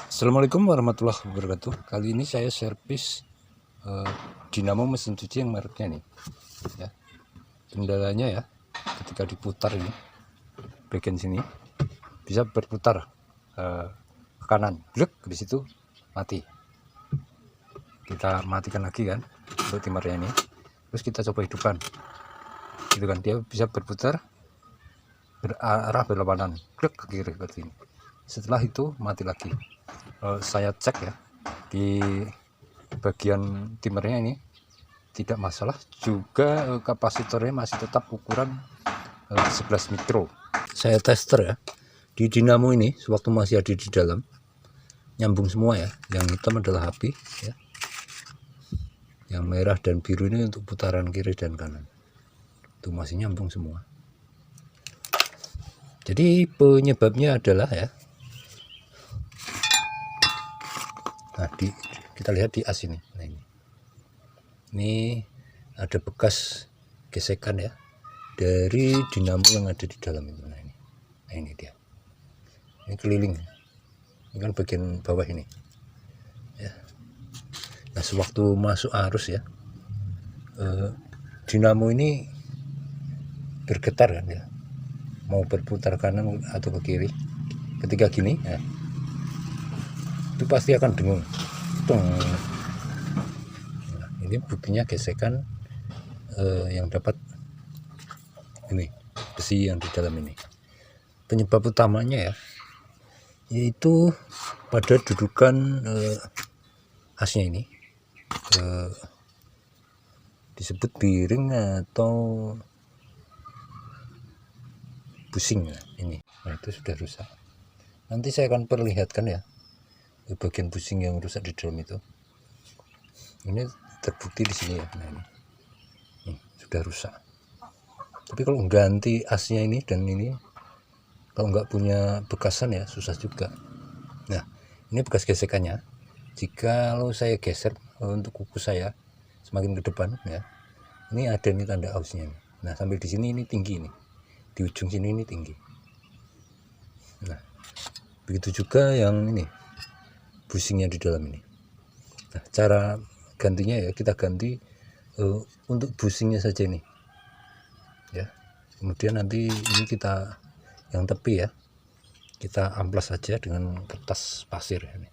Assalamualaikum warahmatullahi wabarakatuh. Kali ini saya servis dinamo mesin cuci yang mereknya nih ya. Kendalanya ya, ketika diputar ini bagian sini bisa berputar ke kanan, blek, di situ mati. Kita matikan lagi kan untuk timernya ini, terus kita coba hidupkan gitu kan, dia bisa berputar berarah berlawanan, blek, ke kiri seperti ini. Setelah itu mati lagi. Saya cek ya di bagian timernya ini tidak masalah, juga kapasitornya masih tetap ukuran 11 mikro. Saya tester ya di dinamo ini sewaktu masih ada di dalam, nyambung semua ya. Yang hitam adalah api ya, yang merah dan biru ini untuk putaran kiri dan kanan, itu masih nyambung semua. Jadi penyebabnya adalah ya, nah kita lihat di as ini. Nah, ini ada bekas gesekan ya dari dinamo yang ada di dalam itu. Nah ini dia, ini keliling, ini kan bagian bawah ini ya. Nah sewaktu masuk arus ya, dinamo ini bergetar kan ya, mau berputar kanan atau ke kiri. Ketika gini ya, itu pasti akan dengung. Nah, ini buktinya gesekan yang dapat ini besi yang di dalam ini. Penyebab utamanya ya, yaitu pada dudukan asnya ini, disebut bearing atau busing ya, ini. Nah itu sudah rusak. Nanti saya akan perlihatkan ya bagian busing yang rusak di dalam itu. Ini terbukti di sini ya. Nah ini sudah rusak. Tapi kalau ganti asnya ini dan ini, kalau nggak punya bekasan ya susah juga. Nah ini bekas gesekannya. Jikalau saya geser untuk kuku saya semakin ke depan ya, ini ada nih tanda ausnya. Nah sampai di sini ini tinggi nih, di ujung sini ini tinggi. Nah begitu juga yang ini busingnya di dalam ini. Nah cara gantinya ya, kita ganti untuk busingnya saja ini ya. Kemudian nanti ini kita yang tepi ya, kita amplas saja dengan kertas pasir ini.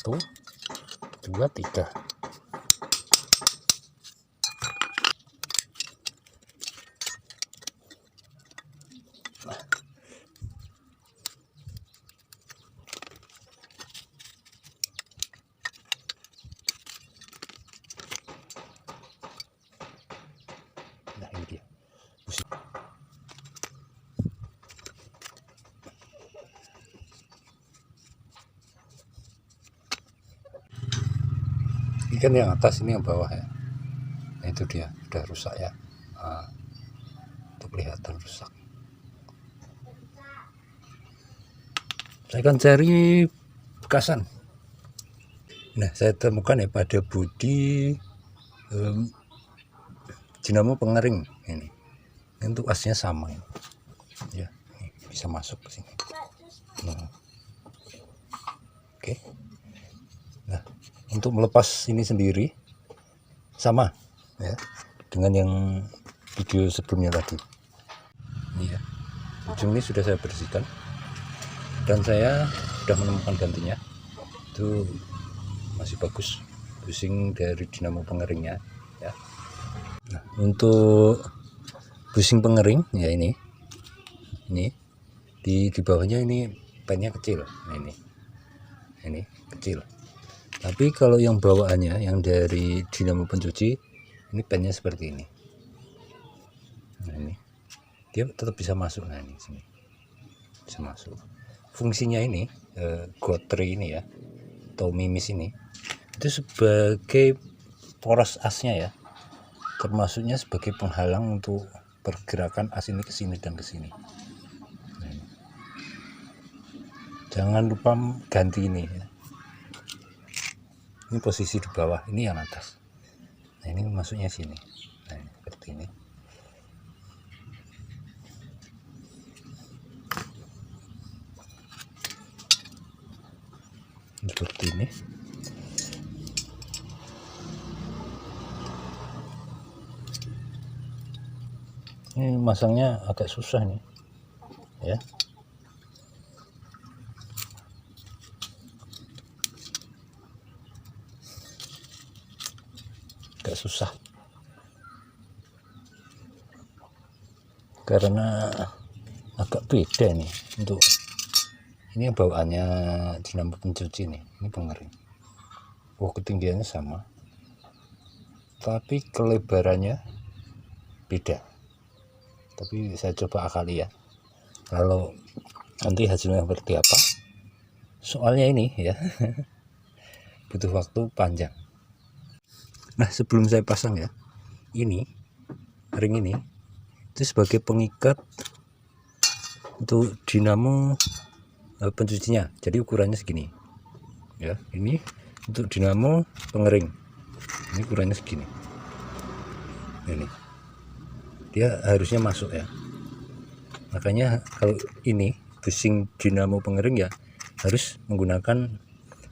1, 2, 3. Nah ini dia busing. Ini kan yang atas, ini yang bawah ya. Nah itu dia sudah rusak ya. Nah, itu kelihatan rusak. Saya akan cari bekasan. Nah saya temukan ya pada bodi dinamo pengering ini untuk asnya sama ya, ini bisa masuk ke sini. Nah, oke. Nah untuk melepas ini sendiri sama ya dengan yang video sebelumnya tadi. Ini ya, ujung ini sudah saya bersihkan dan saya sudah menemukan gantinya. Itu masih bagus busing dari dinamo pengeringnya ya. Nah untuk busing pengering ya, ini di bawahnya ini pennya kecil. Nah ini kecil. Tapi kalau yang bawaannya yang dari dinamo pencuci ini pennya seperti ini. Nah ini dia tetap bisa masuk. Nah ini sini bisa masuk. Fungsinya ini gotre ini ya, atau mimis ini itu sebagai poros asnya ya, termasuknya sebagai penghalang untuk pergerakan as ini ke sini dan ke sini. Nah, jangan lupa ganti ini ya. Ini posisi di bawah, ini yang atas. Nah ini masuknya sini. Nah ini, seperti ini. seperti ini. Ini masangnya agak susah nih ya. Agak susah karena agak beda nih untuk ini bawaannya dinamo pencuci nih. Ini pengering. Oh, ketinggiannya sama tapi kelebarannya beda. Tapi saya coba akali ya, kalau nanti hasilnya seperti apa. Soalnya ini ya butuh waktu panjang. Nah, sebelum saya pasang ya, ini ring ini itu sebagai pengikat untuk dinamo pencucinya. Jadi ukurannya segini ya. Ini untuk dinamo pengering, ini ukurannya segini. Ini dia harusnya masuk ya. Makanya kalau ini busing dinamo pengering ya harus menggunakan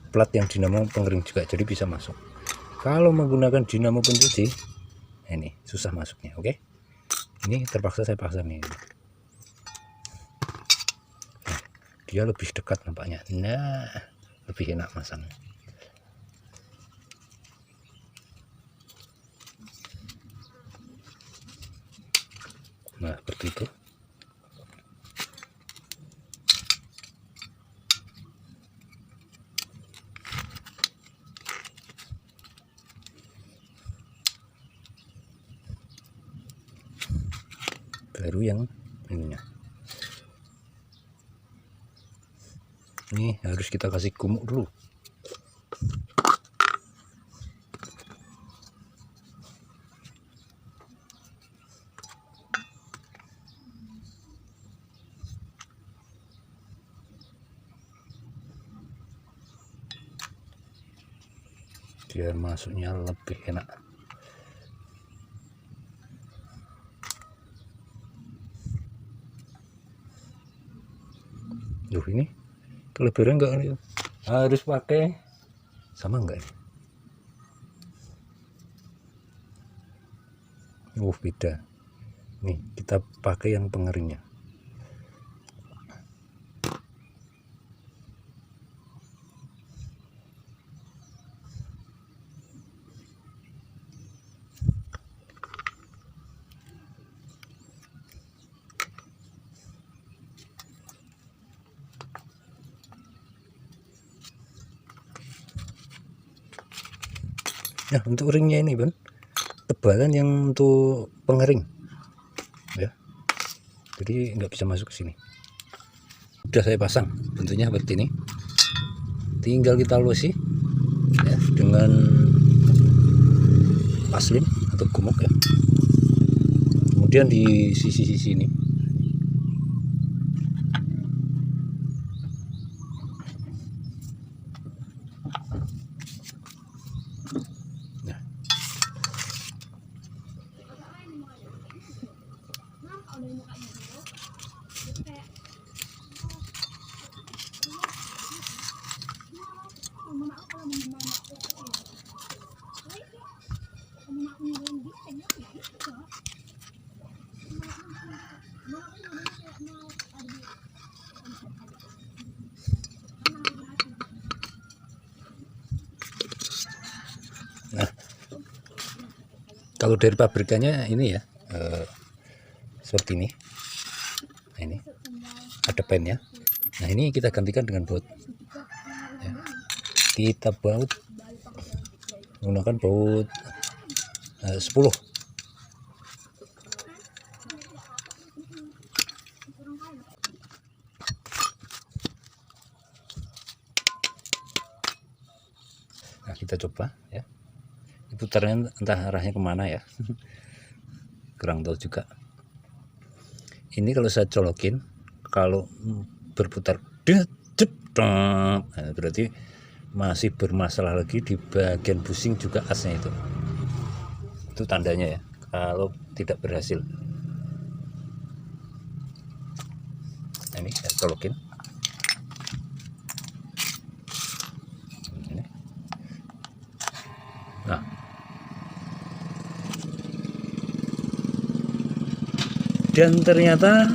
plat yang dinamo pengering juga, jadi bisa masuk. Kalau menggunakan dinamo pencuci ini susah masuknya. Oke, ini terpaksa saya pasang nih. Nah, dia lebih dekat nampaknya. Nah, lebih enak masang. Nah, seperti itu. Baru yang ininya. Ini harus kita kasih kumuk dulu. Biar masuknya lebih enak. Duh, ini kelebihan enggak nih? Harus pakai sama enggak ini? Beda. Nih, kita pakai yang pengeringnya. Nah, untuk ringnya ini Bang, tebalan yang untuk pengering ya, jadi nggak bisa masuk ke sini. Udah saya pasang, bentuknya seperti ini. Tinggal kita lusi ya dengan paslin atau gumuk ya. Kemudian di sisi-sisi ini nah, kalau dari pabrikannya ini ya seperti ini. Nah, ini ada pennya. Nah, ini kita gantikan dengan baut ya. Kita baut menggunakan baut 10. Nah, kita coba ya, putarannya entah arahnya kemana ya. Kurang tahu juga. Ini kalau saya colokin, kalau berputar nah, berarti masih bermasalah lagi di bagian busing juga asnya itu tandanya ya kalau tidak berhasil. Nah, ini saya colokin. Nah, dan ternyata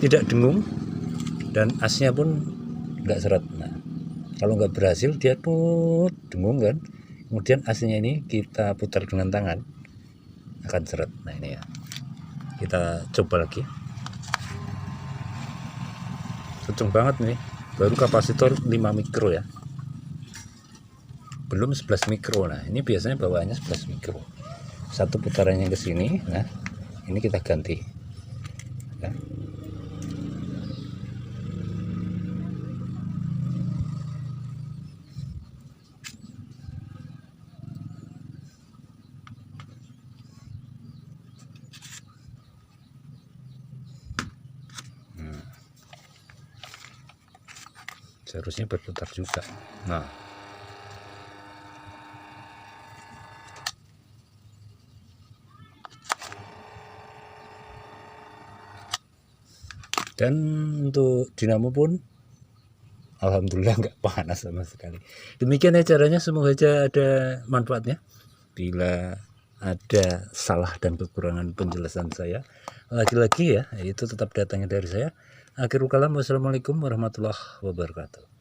tidak dengung dan asnya pun nggak seret. Nah, kalau nggak berhasil dia tuh dengung kan, kemudian asnya ini kita putar dengan tangan akan seret. Nah ini ya, kita coba lagi. Kenceng banget nih, baru kapasitor 5 mikro ya, belum 11 mikro. Nah ini biasanya bawaannya 11 mikro, satu putarannya ke sini. Nah ini kita ganti ya. Seharusnya berputar juga. Nah, dan untuk dinamo pun alhamdulillah nggak panas sama sekali. Demikian ya caranya, semoga aja ada manfaatnya. Bila ada salah dan kekurangan penjelasan saya, lagi-lagi ya, itu tetap datangnya dari saya. Akhirul kalam, wassalamualaikum warahmatullahi wabarakatuh.